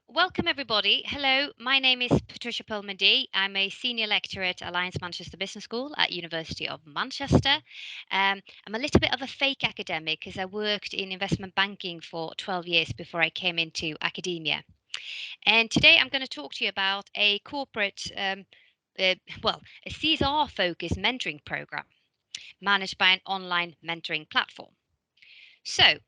Welcome everybody. Hello, my name is Patricia Pullman-D. I'm a senior lecturer at Alliance Manchester Business School at University of Manchester. I'm a little bit of a fake academic because I worked in investment banking for 12 years before I came into academia. And today I'm going to talk to you about a corporate, uh, a CSR focused mentoring program managed by an online mentoring platform. So,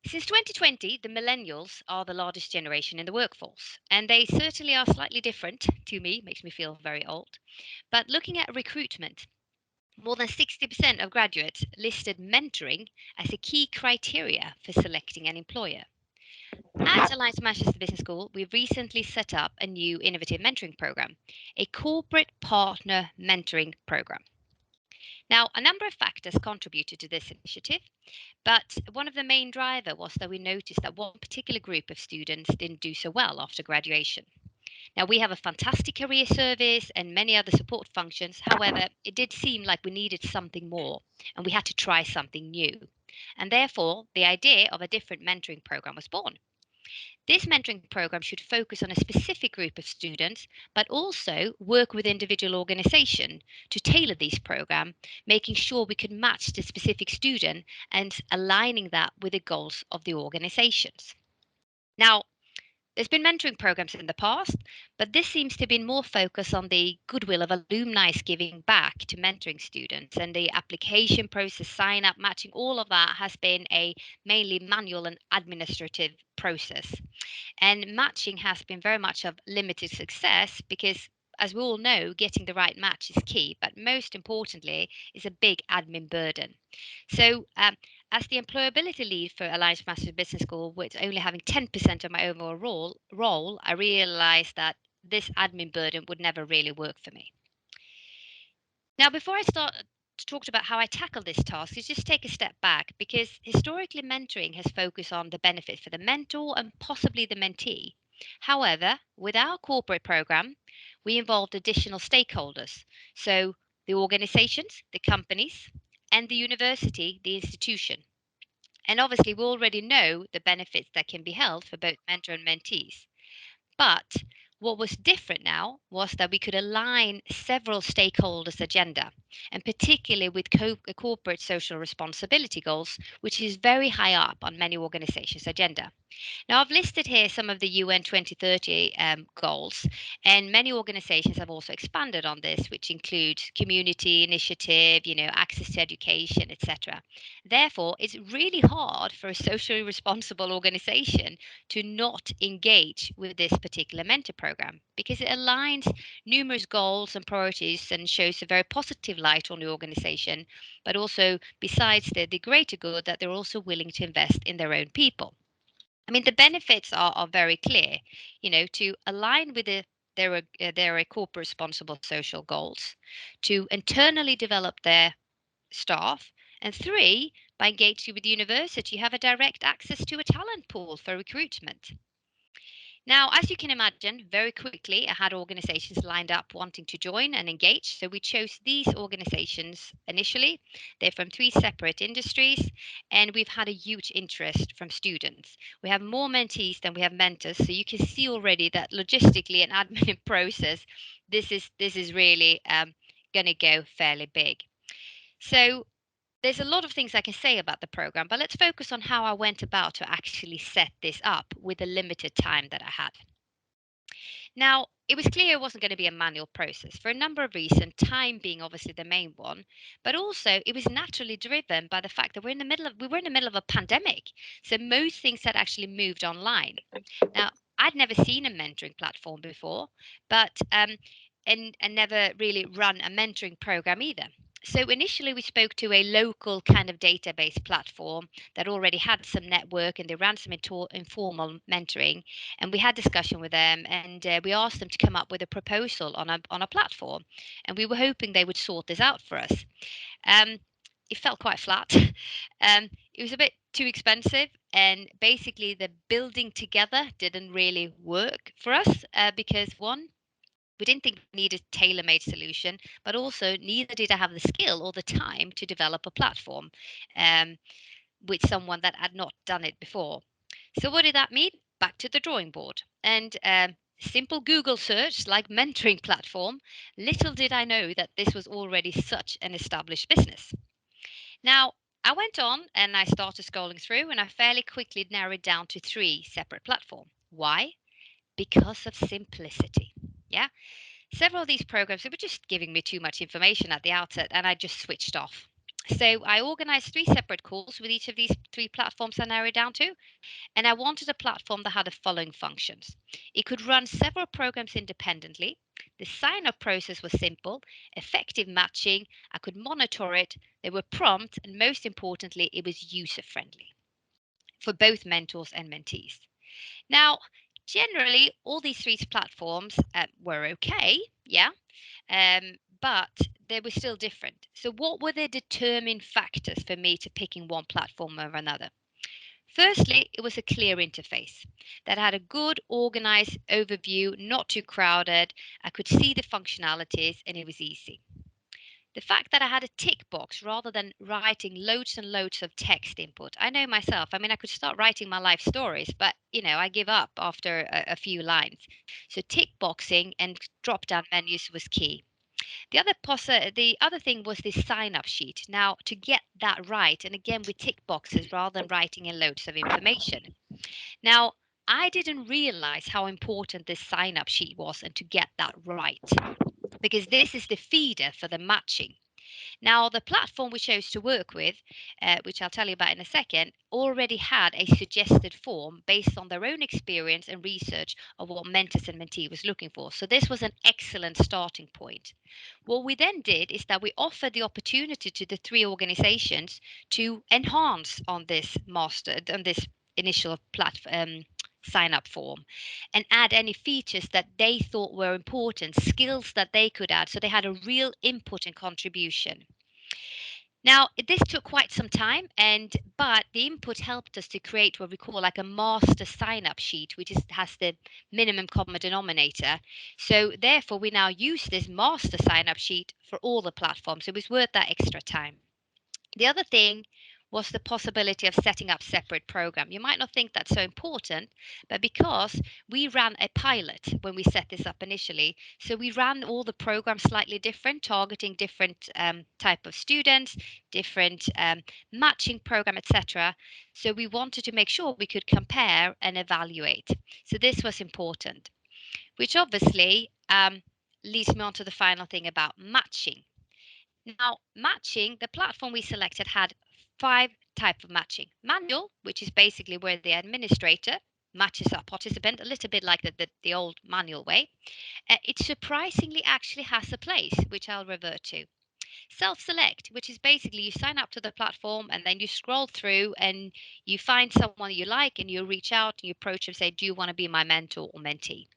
since 2020, the millennials are the largest generation in the workforce, and they certainly are slightly different to me, makes me feel very old. But looking at recruitment, more than 60% of graduates listed mentoring as a key criteria for selecting an employer. At Alliance Manchester Business School, we've recently set up a new innovative mentoring program, a corporate partner mentoring program. Now, a number of factors contributed to this initiative, but one of the main driver was that we noticed that one particular group of students didn't do so well after graduation. Now, we have a fantastic career service and many other support functions. However, it did seem like we needed something more and we had to try something new. And therefore, the idea of a different mentoring program was born. This mentoring program should focus on a specific group of students, but also work with individual organization to tailor these program, making sure we can match the specific student and aligning that with the goals of the organizations. Now, there's been mentoring programs in the past, but this seems to have been more focused on the goodwill of alumni giving back to mentoring students, and the application process, sign up, matching, all of that has been a mainly manual and administrative process. And matching has been very much of limited success because, as we all know, getting the right match is key, but most importantly, is a big admin burden. So, as the employability lead for Alliance Master Business School, with only having 10% of my overall role, I realized that this admin burden would never really work for me. Now, before I start to talk about how I tackle this task, is just take a step back because historically mentoring has focused on the benefit for the mentor and possibly the mentee. However, with our corporate program, we involved additional stakeholders. So the organizations, the companies, and the university, the institution. And obviously, we already know the benefits that can be held for both mentor and mentees. But what was different now was that we could align several stakeholders' agenda, and particularly with corporate social responsibility goals, which is very high up on many organizations' agenda. Now, I've listed here some of the UN 2030 goals, and many organizations have also expanded on this, which includes community initiative, access to education, etc. Therefore, it's really hard for a socially responsible organization to not engage with this particular mentor program because it aligns numerous goals and priorities and shows a very positive light on the organization, but also, besides the greater good, that they're also willing to invest in their own people. I mean, the benefits are very clear, to align with their corporate responsible social goals, to internally develop their staff, and three, by engaging with the university, you have a direct access to a talent pool for recruitment. Now, as you can imagine, very quickly I had organizations lined up wanting to join and engage. So we chose these organizations initially. They're from three separate industries, and we've had a huge interest from students. We have more mentees than we have mentors. So you can see already that logistically and admin process, this is really going to go fairly big. So there's a lot of things I can say about the program, but let's focus on how I went about to actually set this up with the limited time that I had. Now, it was clear it wasn't going to be a manual process for a number of reasons, time being obviously the main one, but also it was naturally driven by the fact that we were in the middle of a pandemic. So most things had actually moved online. Now, I'd never seen a mentoring platform before, but and never really run a mentoring program either. So initially we spoke to a local kind of database platform that already had some network and they ran some informal mentoring, and we had discussion with them, and we asked them to come up with a proposal on a platform, and we were hoping they would sort this out for us. um, it felt quite flat. It was a bit too expensive, and basically the building together didn't really work for us because one, we didn't think we needed a tailor-made solution, but also neither did I have the skill or the time to develop a platform um, with someone that had not done it before. So what did that mean? back to the drawing board. And simple Google search like mentoring platform, little did I know that this was already such an established business. Now, I went on and I started scrolling through and I fairly quickly narrowed down to three separate platforms. Why? Because of simplicity. Yeah. Several of these programs they were just giving me too much information at the outset and I just switched off. So I organized three separate calls with each of these three platforms I narrowed down to, and I wanted a platform that had the following functions. It could run several programs independently. The sign up process was simple, effective matching. I could monitor it. They were prompt, and most importantly, it was user friendly for both mentors and mentees. Now, generally, all these three platforms were okay, yeah, but they were still different. So, what were the determining factors for me to picking one platform over another? Firstly, it was a clear interface that had a good organized overview, not too crowded. I could see the functionalities and it was easy. The fact that I had a tick box rather than writing loads and loads of text input. I know myself. I mean, I could start writing my life stories, but I give up after a few lines. So tick boxing and drop down menus was key. The other thing was this sign up sheet. Now, to get that right, and again with tick boxes rather than writing in loads of information. Now, I didn't realize how important this sign up sheet was and to get that right because this is the feeder for the matching. Now, the platform we chose to work with, which I'll tell you about in a second, already had a suggested form based on their own experience and research of what mentors and mentee was looking for. So this was an excellent starting point. What we then did is that we offered the opportunity to the three organizations to enhance on this initial platform sign up form and add any features that they thought were important, skills that they could add so they had a real input and contribution. Now, this took quite some time, but the input helped us to create what we call like a master sign-up sheet, which has the minimum common denominator. So therefore, we now use this master sign-up sheet for all the platforms. It was worth that extra time. The other thing was the possibility of setting up separate program. You might not think that's so important, but because we ran a pilot when we set this up initially, so we ran all the programs slightly different, targeting different type of students, different matching program, etc. So we wanted to make sure we could compare and evaluate. So this was important, which obviously leads me on to the final thing about matching. Now, matching, the platform we selected had five types of matching. Manual, which is basically where the administrator matches a participant, a little bit like the old manual way. It surprisingly actually has a place, which I'll revert to. Self-select, which is basically you sign up to the platform and then you scroll through and you find someone you like and you reach out and you approach and say, do you want to be my mentor or mentee?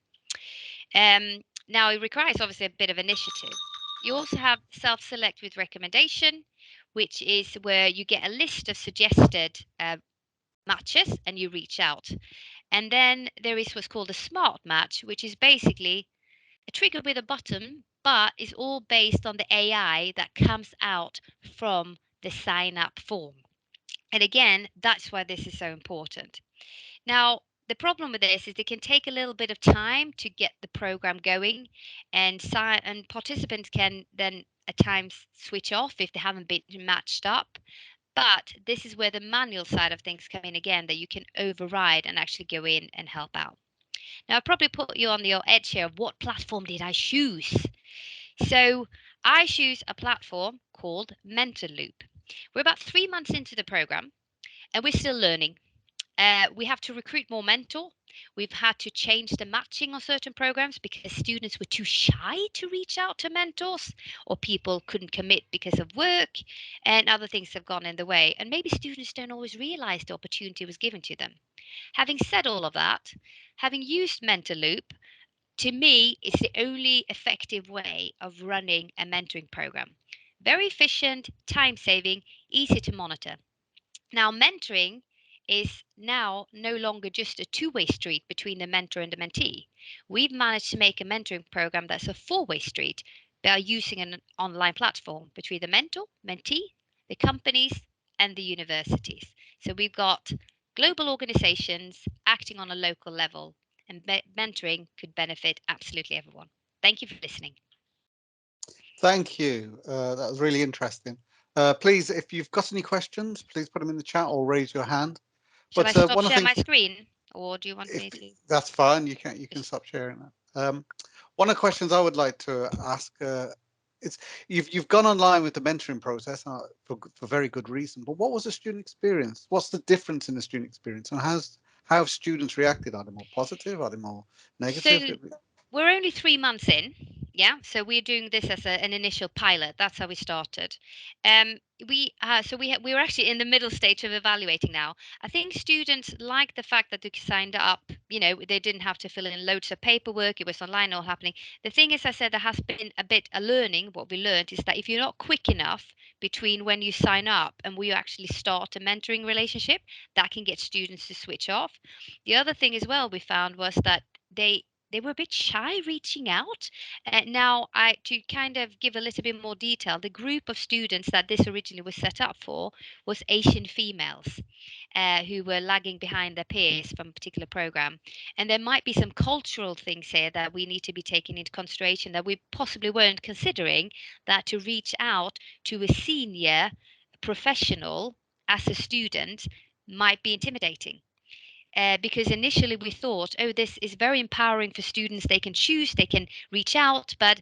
Now, it requires obviously a bit of initiative. You also have self select with recommendation, which is where you get a list of suggested matches and you reach out. And then there is what's called a smart match, which is basically a trigger with a button, but is all based on the AI that comes out from the sign up form. And again, that's why this is so important. Now, the problem with this is it can take a little bit of time to get the program going, and participants can then at times switch off if they haven't been matched up. But this is where the manual side of things come in again, that you can override and actually go in and help out. Now, I probably put you on the edge here of what platform did I choose? So I choose a platform called Mentor Loop. We're about 3 months into the program and we're still learning. We have to recruit more mentor. We've had to change the matching on certain programs because students were too shy to reach out to mentors, or people couldn't commit because of work, and other things have gone in the way. And maybe students don't always realize the opportunity was given to them. Having said all of that, having used Mentor Loop, to me, it's the only effective way of running a mentoring program. Very efficient, time saving, easy to monitor. Now, mentoring is now no longer just a two-way street between the mentor and the mentee. We've managed to make a mentoring program that's a four-way street by using an online platform between the mentor, mentee, the companies, and the universities. So we've got global organizations acting on a local level, and mentoring could benefit absolutely everyone. Thank you for listening. Thank you. That was really interesting. Please, if you've got any questions, please put them in the chat or raise your hand. Shall I But stop one of share the my things, screen, or do you want if me to that's fine, you can just? stop sharing that. One of the questions I would like to ask is you've gone online with the mentoring process for very good reason. But what was the student experience? What's the difference in the student experience, and how have students reacted? Are they more positive? Are they more So negative? we're only 3 months in, yeah. So we're doing this as an initial pilot. That's how we started. Um, we were actually in the middle stage of evaluating now. I think students like the fact that they signed up. You know, they didn't have to fill in loads of paperwork. It was online, all happening. The thing is, I said there has been a bit a learning. What we learned is that if you're not quick enough between when you sign up and when you actually start a mentoring relationship, that can get students to switch off. The other thing as well we found was that they were a bit shy reaching out. Now, I to kind of give a little bit more detail, the group of students that this originally was set up for was Asian females who were lagging behind their peers from a particular program. And there might be some cultural things here that we need to be taken into consideration that we possibly weren't considering, that to reach out to a senior professional as a student might be intimidating because initially we thought, oh, this is very empowering for students. They can choose, they can reach out, but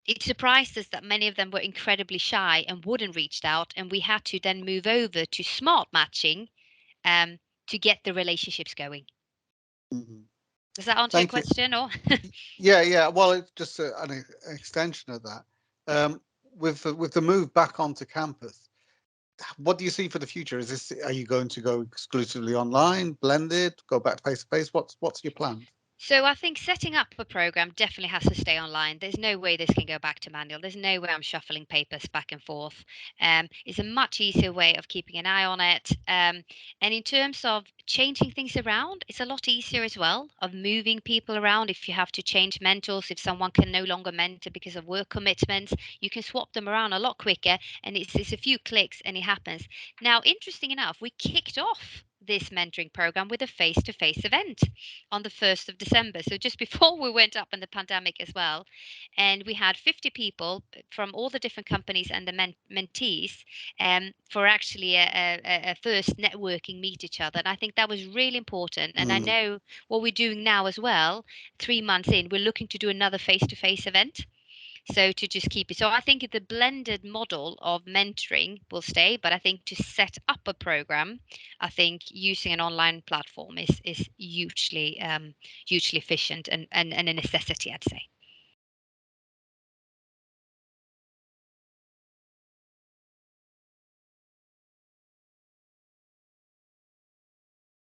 it surprised us that many of them were incredibly shy and wouldn't reach out, and we had to then move over to smart matching um, to get the relationships going. Mhm. Does that answer your Thank you. question, or? Yeah, yeah. Well, it's just an extension of that. Um, with the move back onto campus, what do you see for the future? Are you going to go exclusively online, blended, go back face to face? What's your plans? So I think setting up a program definitely has to stay online. There's no way this can go back to manual. There's no way I'm shuffling papers back and forth. It's a much easier way of keeping an eye on it. And in terms of changing things around, it's a lot easier as well of moving people around. If you have to change mentors, if someone can no longer mentor because of work commitments, you can swap them around a lot quicker. And it's a few clicks and it happens. Now, interesting enough, we kicked off this mentoring program with a face-to-face event on the 1st of December. So just before we went up in the pandemic as well. And we had 50 people from all the different companies and the mentees for actually a first networking meet each other. And I think that was really important. And I Mm, know what we're doing now as well, 3 months in, we're looking to do another face-to-face event. So to just keep it. So I think the blended model of mentoring will stay, but I think to set up a program, I think using an online platform is hugely hugely efficient and a necessity, I'd say.